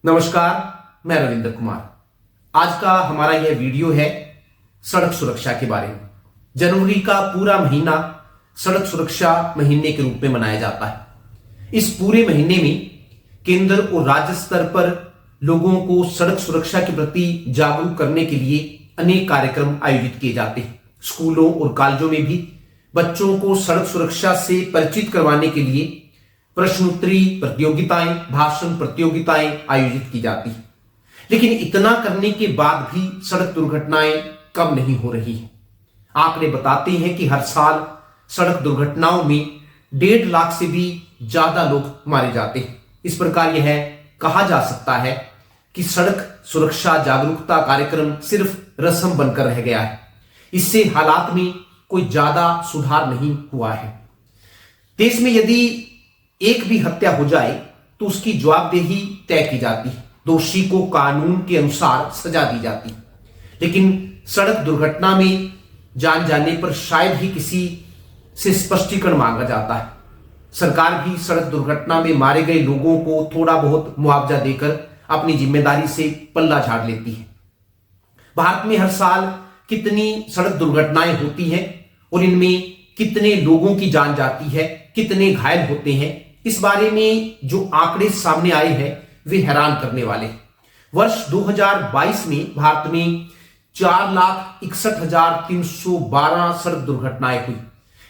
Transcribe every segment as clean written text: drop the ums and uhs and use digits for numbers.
नमस्कार, मैं रविंद्र कुमार। आज का हमारा यह वीडियो है सड़क सुरक्षा के बारे में। जनवरी का पूरा महीना सड़क सुरक्षा महीने के रूप में मनाया जाता है। इस पूरे महीने में केंद्र और राज्य स्तर पर लोगों को सड़क सुरक्षा के प्रति जागरूक करने के लिए अनेक कार्यक्रम आयोजित किए जाते हैं। स्कूलों और कॉलेजों में भी बच्चों को सड़क सुरक्षा से परिचित करवाने के लिए प्रश्नोत्तरी प्रतियोगिताएं, भाषण प्रतियोगिताएं आयोजित की जाती है। लेकिन इतना करने के बाद भी सड़क दुर्घटनाएं कम नहीं हो रही हैं। आंकड़े बताते हैं कि हर साल सड़क दुर्घटनाओं में 1.5 लाख से भी ज्यादा लोग मारे जाते हैं। इस प्रकार यह कहा जा सकता है कि सड़क सुरक्षा जागरूकता कार्यक्रम सिर्फ रस्म बनकर रह गया है। इससे हालात में कोई ज्यादा सुधार नहीं हुआ है। देश में यदि एक भी हत्या हो जाए तो उसकी जवाबदेही तय की जाती है, दोषी को कानून के अनुसार सजा दी जाती है। लेकिन सड़क दुर्घटना में जान जाने पर शायद ही किसी से स्पष्टीकरण मांगा जाता है। सरकार भी सड़क दुर्घटना में मारे गए लोगों को थोड़ा बहुत मुआवजा देकर अपनी जिम्मेदारी से पल्ला झाड़ लेती है। भारत में हर साल कितनी सड़क दुर्घटनाएं होती हैं और इनमें कितने लोगों की जान जाती है, कितने घायल होते हैं, इस बारे में जो आंकड़े सामने आए हैं वे हैरान करने वाले हैं। वर्ष 2022 में भारत में 4,61,312 सड़क दुर्घटनाएं हुई,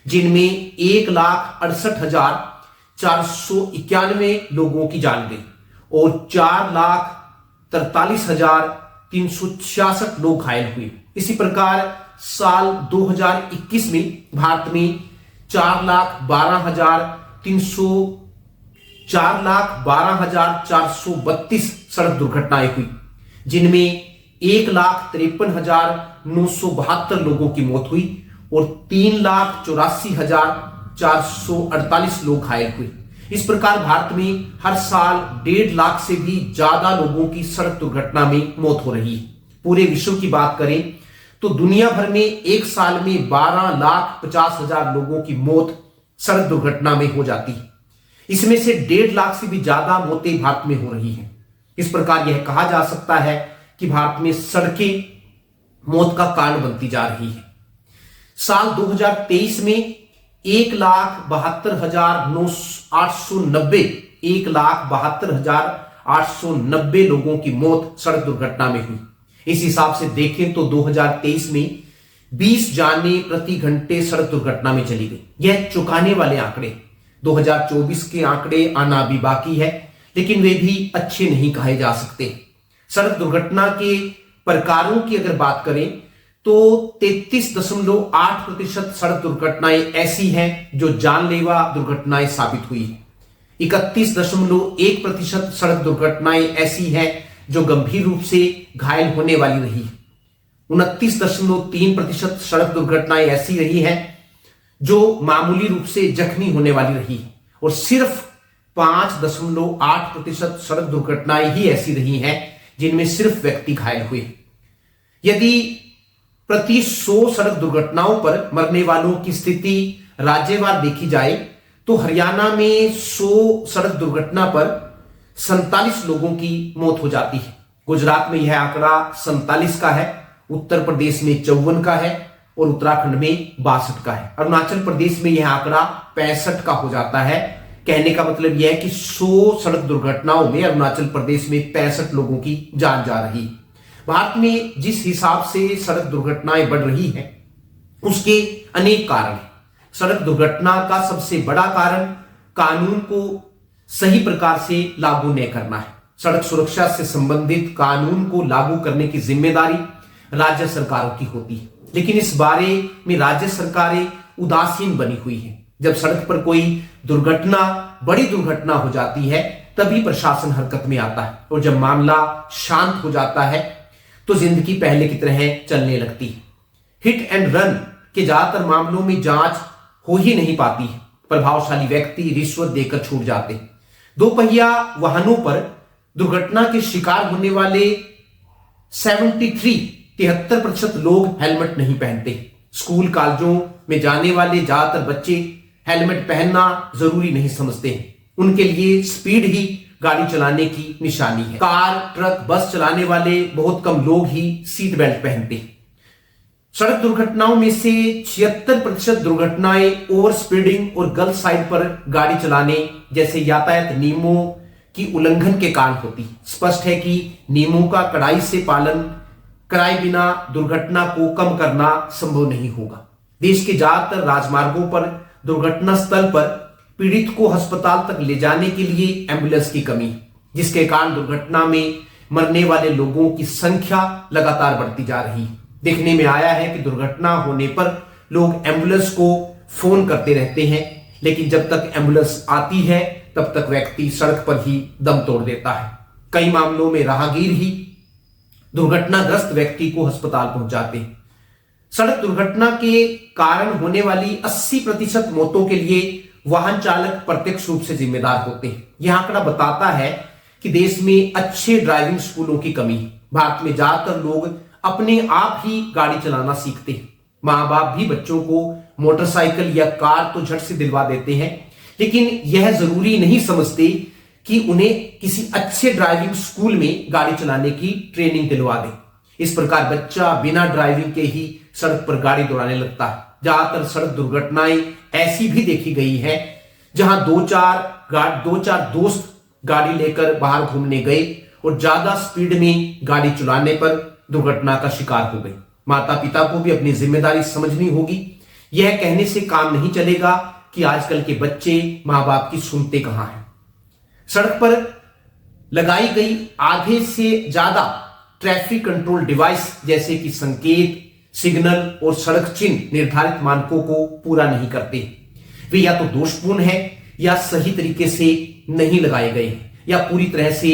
जिनमें 1,68,491 लोगों की जान गई और 4,43,366 लोग घायल हुए। इसी प्रकार साल 2021 में भारत में 4,12,432 सड़क दुर्घटनाएं हुई, जिनमें 1,53,972 लोगों की मौत हुई और 3,84,448 लोग घायल हुए। इस प्रकार भारत में हर साल 1.5 लाख से भी ज्यादा लोगों की सड़क दुर्घटना में मौत हो रही है। पूरे विश्व की बात करें तो दुनिया भर में एक साल में 12,50,000 लोगों की मौत सड़क दुर्घटना में हो जाती है। इसमें से 1.5 लाख से भी ज्यादा मौतें भारत में हो रही हैं। इस प्रकार यह कहा जा सकता है कि भारत में सड़कें मौत का कारण बनती जा रही है। साल 2023 में 1,72,890 लोगों की मौत सड़क दुर्घटना में हुई। इस हिसाब से देखें तो 2023 में 20 जानें प्रति घंटे सड़क दुर्घटना में चली गई। यह चौंकाने वाले आंकड़े। 2024 के आंकड़े आना अभी बाकी है, लेकिन वे भी अच्छे नहीं कहे जा सकते। सड़क दुर्घटना के प्रकारों की अगर बात करें तो 33.8% सड़क दुर्घटनाएं ऐसी हैं जो जानलेवा दुर्घटनाएं साबित हुई है। 31.1% सड़क दुर्घटनाएं ऐसी हैं जो गंभीर रूप से घायल होने वाली रही है। 29.3% सड़क दुर्घटनाएं ऐसी रही हैं जो मामूली रूप से जख्मी होने वाली रही है और सिर्फ 5.8% सड़क दुर्घटनाएं ही ऐसी रही हैं जिनमें सिर्फ व्यक्ति घायल हुए। यदि प्रति 100 सड़क दुर्घटनाओं पर मरने वालों की स्थिति राज्यवार देखी जाए तो हरियाणा में 100 सड़क दुर्घटना पर 47 लोगों की मौत हो जाती है। गुजरात में यह आंकड़ा 47 का है, उत्तर प्रदेश में 54 का है और उत्तराखंड में 62 का है। अरुणाचल प्रदेश में यह आंकड़ा 65 का हो जाता है। कहने का मतलब यह है कि 100 सड़क दुर्घटनाओं में अरुणाचल प्रदेश में 65 लोगों की जान जा रही है। भारत में जिस हिसाब से सड़क दुर्घटनाएं बढ़ रही हैं उसके अनेक कारण हैं। सड़क दुर्घटना का सबसे बड़ा कारण कानून को सही प्रकार से लागू न करना है। सड़क सुरक्षा से संबंधित कानून को लागू करने की जिम्मेदारी राज्य सरकारों की होती है, लेकिन इस बारे में राज्य सरकारें उदासीन बनी हुई हैं। जब सड़क पर कोई दुर्घटना, बड़ी दुर्घटना हो जाती है तभी प्रशासन हरकत में आता है और जब मामला शांत हो जाता है तो जिंदगी पहले की तरह चलने लगती है। हिट एंड रन के ज्यादातर मामलों में जांच हो ही नहीं पाती है। प्रभावशाली व्यक्ति रिश्वत देकर छूट जाते हैं। 2 पहिया वाहनों पर दुर्घटना के शिकार होने वाले 73% लोग हेलमेट नहीं पहनते। स्कूल कॉलेजों में जाने वाले ज्यादातर बच्चे हेलमेट पहनना जरूरी नहीं समझते हैं। उनके लिए स्पीड ही गाड़ी चलाने की निशानी है। कार, ट्रक, बस चलाने वाले बहुत कम लोग ही सीट बेल्ट पहनते हैं। सड़क दुर्घटनाओं में से 76% दुर्घटनाएं ओवर स्पीडिंग और गलत साइड पर गाड़ी चलाने जैसे यातायात नियमों की उल्लंघन के कारण होती। स्पष्ट है कि नियमों का कड़ाई से पालन कराए बिना दुर्घटना को कम करना संभव नहीं होगा। देश के ज्यादातर राजमार्गों पर दुर्घटना स्थल पर पीड़ित को अस्पताल तक ले जाने के लिए एम्बुलेंस की कमी, जिसके कारण दुर्घटना में मरने वाले लोगों की संख्या लगातार बढ़ती जा रही है। देखने में आया है कि दुर्घटना होने पर लोग एम्बुलेंस को फोन करते रहते हैं, लेकिन जब तक एम्बुलेंस आती है तब तक व्यक्ति सड़क पर ही दम तोड़ देता है। कई मामलों में राहगीर ही दुर्घटनाग्रस्त व्यक्ति को अस्पताल पहुंचाते हैं। सड़क दुर्घटना के कारण होने वाली 80% मौतों के लिए वाहन चालक प्रत्यक्ष रूप से जिम्मेदार होते हैं। यह आंकड़ा बताता है कि देश में अच्छे ड्राइविंग स्कूलों की कमी है। भारत में ज्यादातर लोग अपने आप ही गाड़ी चलाना सीखते हैं। माँ बाप भी बच्चों को मोटरसाइकिल या कार तो झट से दिलवा देते हैं, लेकिन यह जरूरी नहीं समझते कि उन्हें किसी अच्छे ड्राइविंग स्कूल में गाड़ी चलाने की ट्रेनिंग दिलवा दें। इस प्रकार बच्चा बिना ड्राइविंग के ही सड़क पर गाड़ी दौड़ाने लगता है। ज्यादातर सड़क दुर्घटनाएं ऐसी भी देखी गई है जहां दो चार दोस्त गाड़ी लेकर बाहर घूमने गए और ज्यादा स्पीड में गाड़ी चलाने पर दुर्घटना का शिकार हो गई। माता पिता को भी अपनी जिम्मेदारी समझनी होगी। यह कहने से काम नहीं चलेगा कि आजकल के बच्चे मां बाप की सुनते कहां हैं। सड़क पर लगाई गई आधे से ज्यादा ट्रैफिक कंट्रोल डिवाइस जैसे कि संकेत, सिग्नल और सड़क चिन्ह निर्धारित मानकों को पूरा नहीं करते। वे या तो दोषपूर्ण है या सही तरीके से नहीं लगाए गए हैं या पूरी तरह से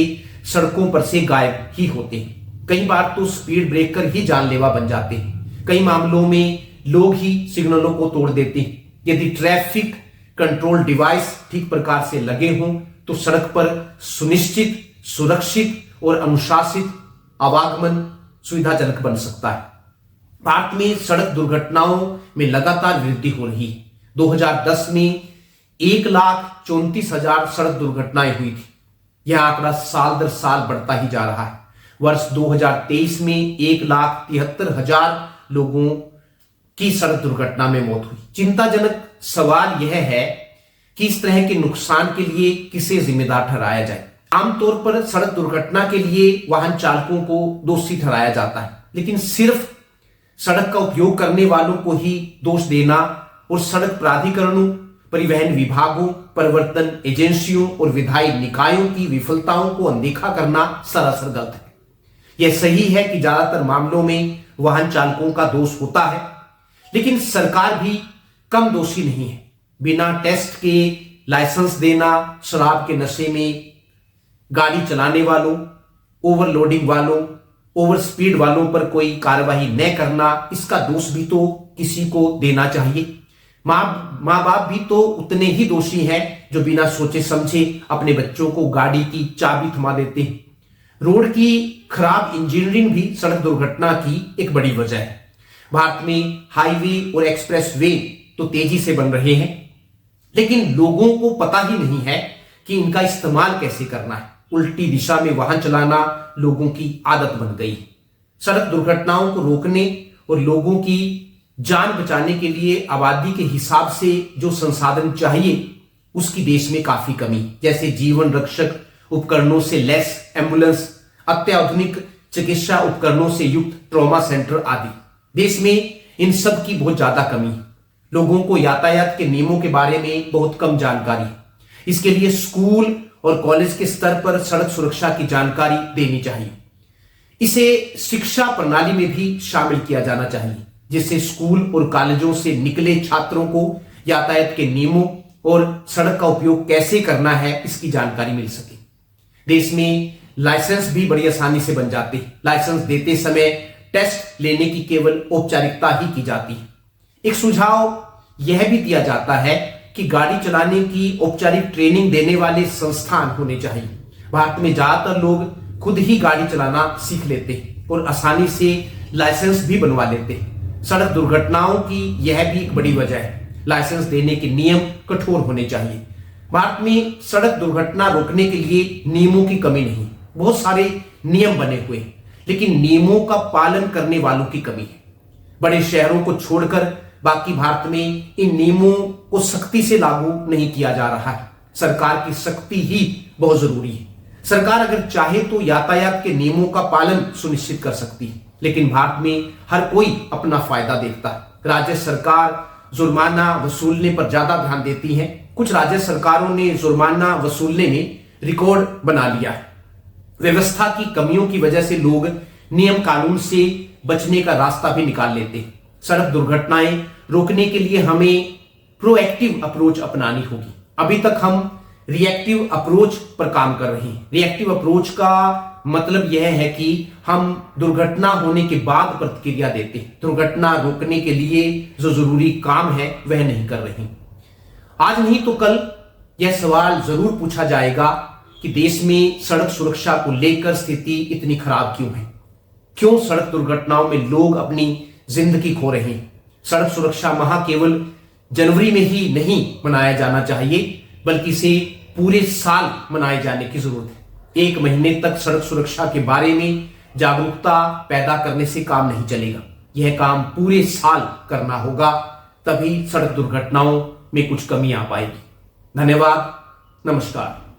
सड़कों पर से गायब ही होते हैं। कई बार तो स्पीड ब्रेकर ही जानलेवा बन जाते हैं। कई मामलों में लोग ही सिग्नलों को तोड़ देते हैं। यदि ट्रैफिक कंट्रोल डिवाइस ठीक प्रकार से लगे हों तो सड़क पर सुनिश्चित, सुरक्षित और अनुशासित आवागमन सुविधाजनक बन सकता है। भारत में सड़क दुर्घटनाओं में लगातार वृद्धि हो रही है। 2010 में 1,34,000 सड़क दुर्घटनाएं हुई थी। यह आंकड़ा साल दर साल बढ़ता ही जा रहा है। वर्ष 2023 में 1,73,000 लोगों की सड़क दुर्घटना में मौत हुई। चिंताजनक सवाल यह है कि इस तरह के नुकसान के लिए किसे जिम्मेदार ठहराया जाए। आमतौर पर सड़क दुर्घटना के लिए वाहन चालकों को दोषी ठहराया जाता है, लेकिन सिर्फ सड़क का उपयोग करने वालों को ही दोष देना और सड़क प्राधिकरणों, परिवहन विभागों, प्रवर्तन एजेंसियों और विधायी निकायों की विफलताओं को अनदेखा करना सरासर गलत है। यह सही है कि ज्यादातर मामलों में वाहन चालकों का दोष होता है, लेकिन सरकार भी कम दोषी नहीं है। बिना टेस्ट के लाइसेंस देना, शराब के नशे में गाड़ी चलाने वालों, ओवरलोडिंग वालों, ओवर स्पीड वालों पर कोई कार्रवाई न करना, इसका दोष भी तो किसी को देना चाहिए। माँ बाप भी तो उतने ही दोषी हैं जो बिना सोचे समझे अपने बच्चों को गाड़ी की चाबी थमा देते हैं। रोड की खराब इंजीनियरिंग भी सड़क दुर्घटना की एक बड़ी वजह है। भारत में हाईवे और एक्सप्रेस वे तो तेजी से बन रहे हैं, लेकिन लोगों को पता ही नहीं है कि इनका इस्तेमाल कैसे करना है। उल्टी दिशा में वाहन चलाना लोगों की आदत बन गई है। सड़क दुर्घटनाओं को रोकने और लोगों की जान बचाने के लिए आबादी के हिसाब से जो संसाधन चाहिए उसकी देश में काफी कमी, जैसे जीवन रक्षक उपकरणों से लैस एम्बुलेंस, अत्याधुनिक चिकित्सा उपकरणों से युक्त ट्रॉमा सेंटर आदि। देश में इन सब की बहुत ज्यादा कमी है। लोगों को यातायात के नियमों के बारे में बहुत कम जानकारी है। इसके लिए स्कूल और कॉलेज के स्तर पर सड़क सुरक्षा की जानकारी देनी चाहिए। इसे शिक्षा प्रणाली में भी शामिल किया जाना चाहिए, जिससे स्कूल और कॉलेजों से निकले छात्रों को यातायात के नियमों और सड़क का उपयोग कैसे करना है इसकी जानकारी मिल सके। देश में लाइसेंस भी बड़ी आसानी से बन जाते हैं। लाइसेंस देते समय टेस्ट लेने की केवल औपचारिकता ही की जाती है। एक सुझाव यह भी दिया जाता है कि गाड़ी चलाने की औपचारिक ट्रेनिंग देने वाले संस्थान होने चाहिए। भारत में ज्यादातर लोग खुद ही गाड़ी चलाना सीख लेते हैं और आसानी से लाइसेंस भी बनवा लेते हैं। सड़क दुर्घटनाओं की यह भी एक बड़ी वजह है। लाइसेंस देने के नियम कठोर होने चाहिए। भारत में सड़क दुर्घटना रोकने के लिए नियमों की कमी नहीं, बहुत सारे नियम बने हुए हैं, लेकिन नियमों का पालन करने वालों की कमी है। बड़े शहरों को छोड़कर बाकी भारत में इन नियमों को सख्ती से लागू नहीं किया जा रहा है। सरकार की सख्ती ही बहुत जरूरी है। सरकार अगर चाहे तो यातायात के नियमों का पालन सुनिश्चित कर सकती है, लेकिन भारत में हर कोई अपना फायदा देखता है। राज्य सरकार जुर्माना वसूलने पर ज्यादा ध्यान देती है। कुछ राज्य सरकारों ने जुर्माना वसूलने में रिकॉर्ड बना लिया है। व्यवस्था की कमियों की वजह से लोग नियम कानून से बचने का रास्ता भी निकाल लेते हैं। सड़क दुर्घटनाएं रोकने के लिए हमें प्रोएक्टिव अप्रोच अपनानी होगी। अभी तक हम रिएक्टिव अप्रोच पर काम कर रहे हैं। रिएक्टिव अप्रोच का मतलब यह है कि हम दुर्घटना होने के बाद प्रतिक्रिया देते हैं, दुर्घटना रोकने के लिए जो जरूरी काम है वह नहीं कर रहे। आज नहीं तो कल यह सवाल जरूर पूछा जाएगा कि देश में सड़क सुरक्षा को लेकर स्थिति इतनी खराब क्यों है, क्यों सड़क दुर्घटनाओं में लोग अपनी जिंदगी खो रहे हैं। सड़क सुरक्षा माह केवल जनवरी में ही नहीं मनाया जाना चाहिए, बल्कि इसे पूरे साल मनाए जाने की जरूरत है। 1 महीने तक सड़क सुरक्षा के बारे में जागरूकता पैदा करने से काम नहीं चलेगा। यह काम पूरे साल करना होगा, तभी सड़क दुर्घटनाओं में कुछ कमी आ पाएगी। धन्यवाद, नमस्कार।